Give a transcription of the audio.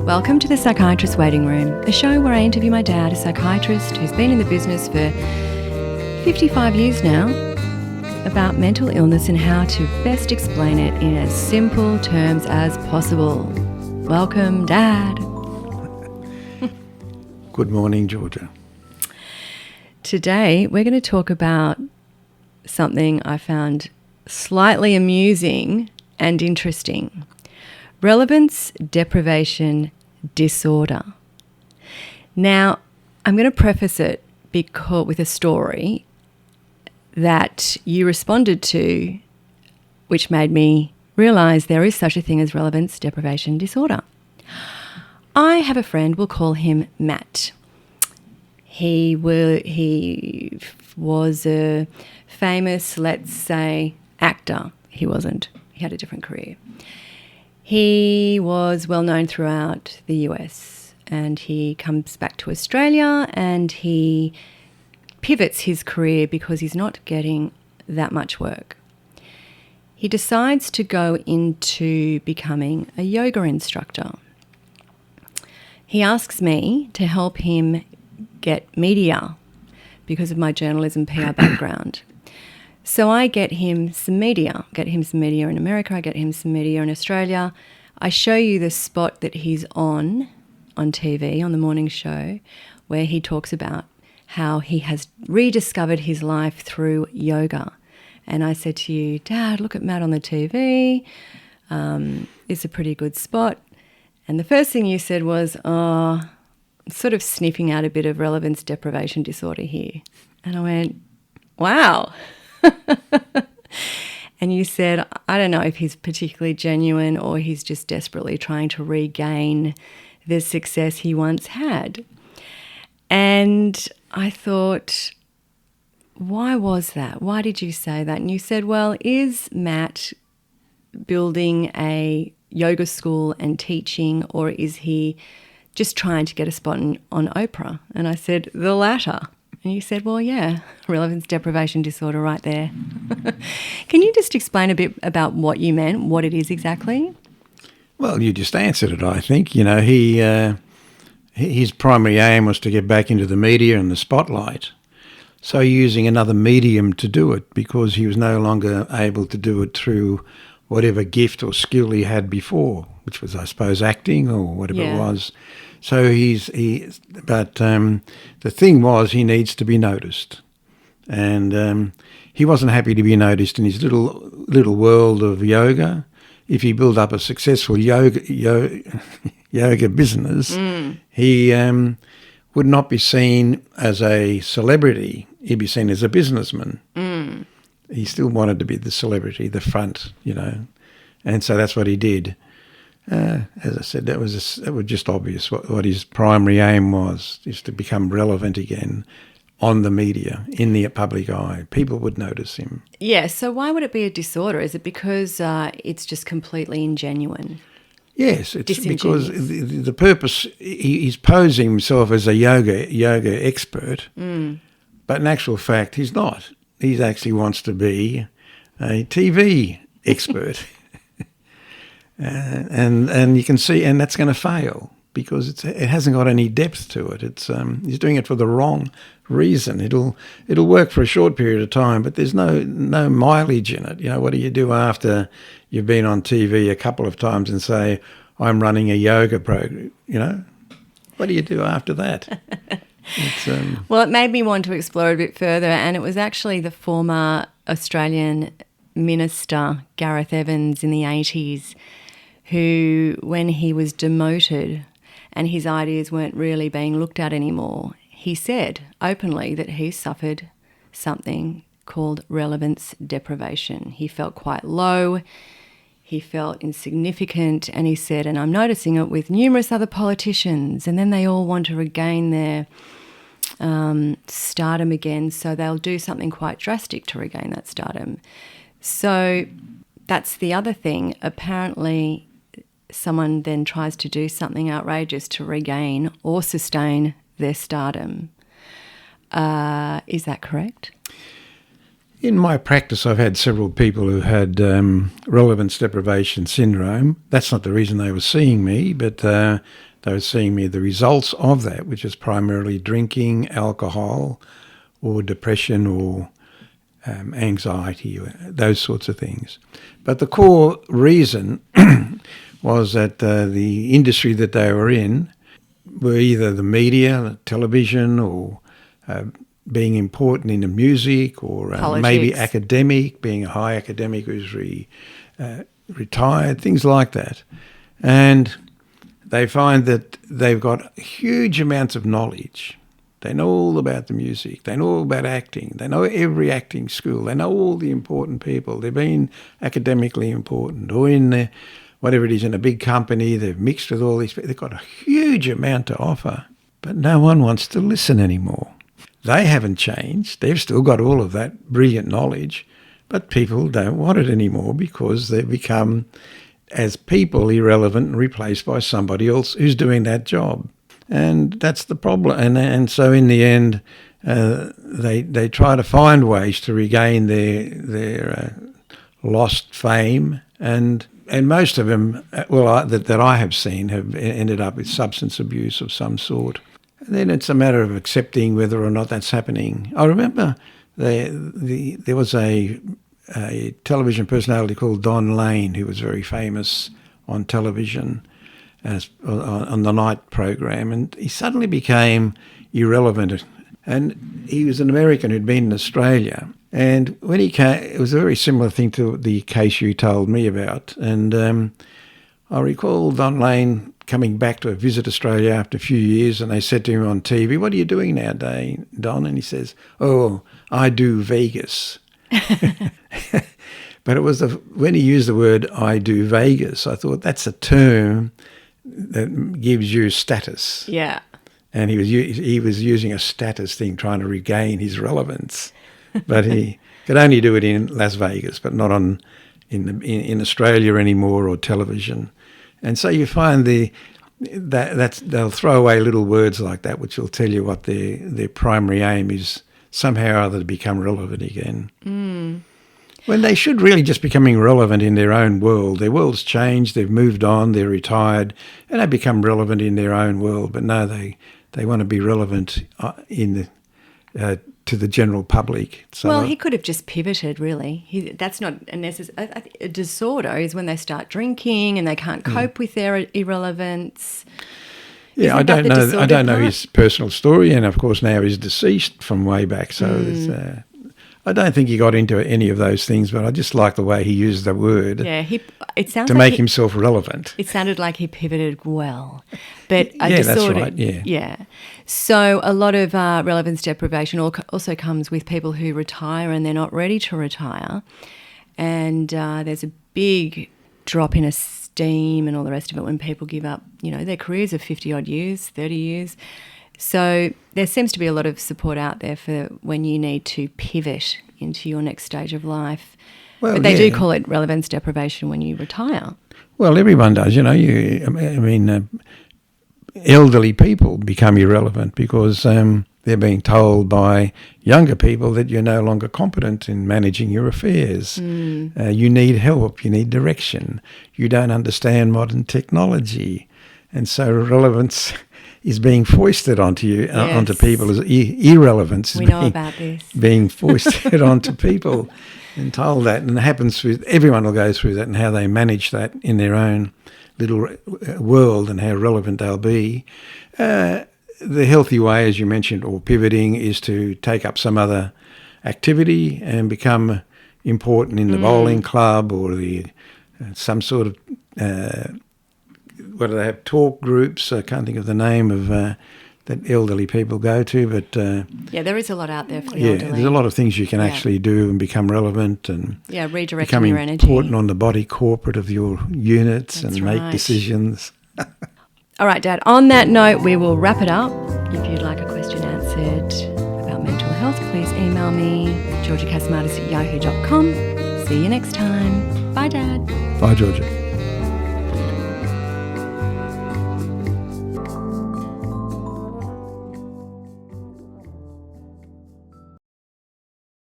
Welcome to the Psychiatrist Waiting Room, a show where I interview my dad, a psychiatrist who's been in the business for 55 years now, about mental illness and how to best explain it in as simple terms as possible. Welcome, Dad. Good morning, Georgia. Today, we're going to talk about something I found slightly amusing and interesting. Relevance Deprivation Disorder. Now, I'm going to preface it with a story that you responded to, which made me realise there is such a thing as relevance deprivation disorder. I have a friend, we'll call him Matt. He was a famous, let's say, actor. He wasn't. He had a different career. He was well known throughout the US, and he comes back to Australia and he pivots his career because he's not getting that much work. He decides to go into becoming a yoga instructor. He asks me to help him get media because of my journalism PR background. So I get him some media in America, I get him some media in Australia. I show you the spot that he's on TV, on the morning show, where he talks about how he has rediscovered his life through yoga. And I said to you, Dad, look at Matt on the TV. It's a pretty good spot. And the first thing you said was, sort of sniffing out a bit of relevance deprivation disorder here. And I went, wow. And you said, I don't know if he's particularly genuine or he's just desperately trying to regain the success he once had. And I thought, why was that? Why did you say that? And you said, well, is Matt building a yoga school and teaching, or is he just trying to get a spot on Oprah? And I said, the latter. And you said, well, yeah, relevance deprivation disorder right there. Can you just explain a bit about what you meant, what it is exactly? Well, you just answered it, I think. You know, his primary aim was to get back into the media and the spotlight. So using another medium to do it because he was no longer able to do it through whatever gift or skill he had before, which was, I suppose, acting or whatever it was. So but the thing was, he needs to be noticed, and he wasn't happy to be noticed in his little world of yoga. If he built up a successful yoga business, he would not be seen as a celebrity. He'd be seen as a businessman. He still wanted to be the celebrity, the front, and so that's what he did. As I said, that was just obvious what his primary aim was, is to become relevant again on the media, in the public eye. People would notice him. Yeah, so why would it be a disorder? Is it because it's just completely ingenuine? Yes, it's because the purpose, he's posing himself as a yoga expert, but in actual fact he's not. He actually wants to be a TV expert. And you can see, and that's going to fail because it hasn't got any depth to it. It's he's doing it for the wrong reason. It'll work for a short period of time, but there's no mileage in it. What do you do after you've been on TV a couple of times and say, I'm running a yoga program? What do you do after that? Well, it made me want to explore it a bit further, and it was actually the former Australian Minister Gareth Evans in the 80s who, when he was demoted and his ideas weren't really being looked at anymore, he said openly that he suffered something called relevance deprivation. He felt quite low, he felt insignificant, and he said, and I'm noticing it with numerous other politicians, and then they all want to regain their stardom again, so they'll do something quite drastic to regain that stardom. So that's the other thing. Apparently, someone then tries to do something outrageous to regain or sustain their stardom. Is that correct? In my practice, I've had several people who had relevance deprivation syndrome. That's not the reason they were seeing me, but They were seeing me the results of that, which is primarily drinking, alcohol, or depression, or anxiety, or those sorts of things. But the core reason was that the industry that they were in were either the media, television, or being important in the music, or maybe academic, being a high academic who's retired, things like that. And they find that they've got huge amounts of knowledge. They know all about the music. They know all about acting. They know every acting school. They know all the important people. They've been academically important, or in whatever it is, in a big company. They've mixed with all these people. They've got a huge amount to offer, but no one wants to listen anymore. They haven't changed. They've still got all of that brilliant knowledge, but people don't want it anymore because they've become, as people, irrelevant and replaced by somebody else who's doing that job. And that's the problem. And so in the end, they try to find ways to regain their lost fame. And most of them, that I have seen, have ended up with substance abuse of some sort. And then it's a matter of accepting whether or not that's happening. I remember there was a television personality called Don Lane, who was very famous on television on the night program, and he suddenly became irrelevant. And he was an American who'd been in Australia. And when he came, it was a very similar thing to the case you told me about. And I recall Don Lane coming back to visit Australia after a few years, and they said to him on TV, "What are you doing nowadays, Don?" And he says, "Oh, I do Vegas." But it was when he used the word "I do Vegas," I thought that's a term that gives you status. Yeah. And he was using a status thing, trying to regain his relevance. But he could only do it in Las Vegas, but not in Australia anymore, or television. And so you find they'll throw away little words like that, which will tell you what their primary aim is, somehow or other to become relevant again. Mm. When they should really just becoming relevant in their own world. Their world's changed, they've moved on, they're retired, and they become relevant in their own world. But no, they want to be relevant to the general public. So, well, he could have just pivoted, really. That's not a necessary. A disorder is when they start drinking and they can't cope with their irrelevance. Yeah, I don't know his personal story, and of course now he's deceased from way back. So I don't think he got into any of those things, but I just like the way he used the word. Yeah, it sounds to make himself relevant. It sounded like he pivoted well, but that's right. Yeah. So a lot of relevance deprivation also comes with people who retire and they're not ready to retire, and there's a big drop in esteem and all the rest of it when people give up, their careers of 50-odd years, 30 years. So there seems to be a lot of support out there for when you need to pivot into your next stage of life. Well, but they do call it relevance deprivation when you retire. Well, everyone does. Elderly people become irrelevant because they're being told by younger people that you're no longer competent in managing your affairs. You need help. You need direction. You don't understand modern technology. And so relevance is being foisted onto you, onto people as irrelevance. We know about this. Being foisted onto people and told that. And it happens with everyone will go through that and how they manage that in their own little world and how relevant they'll be. The healthy way, as you mentioned, or pivoting, is to take up some other activity and become important in the bowling club or some sort of what do they have, talk groups? I can't think of the name of that elderly people go to, but there is a lot out there for the elderly. There's a lot of things you can actually do and become relevant and redirecting your energy. Become important on the body corporate of your units and make decisions. All right, Dad. On that note, we will wrap it up. If you'd like a question answered about mental health, please email me, georgiacasamatis@yahoo.com. See you next time. Bye, Dad. Bye, Georgia.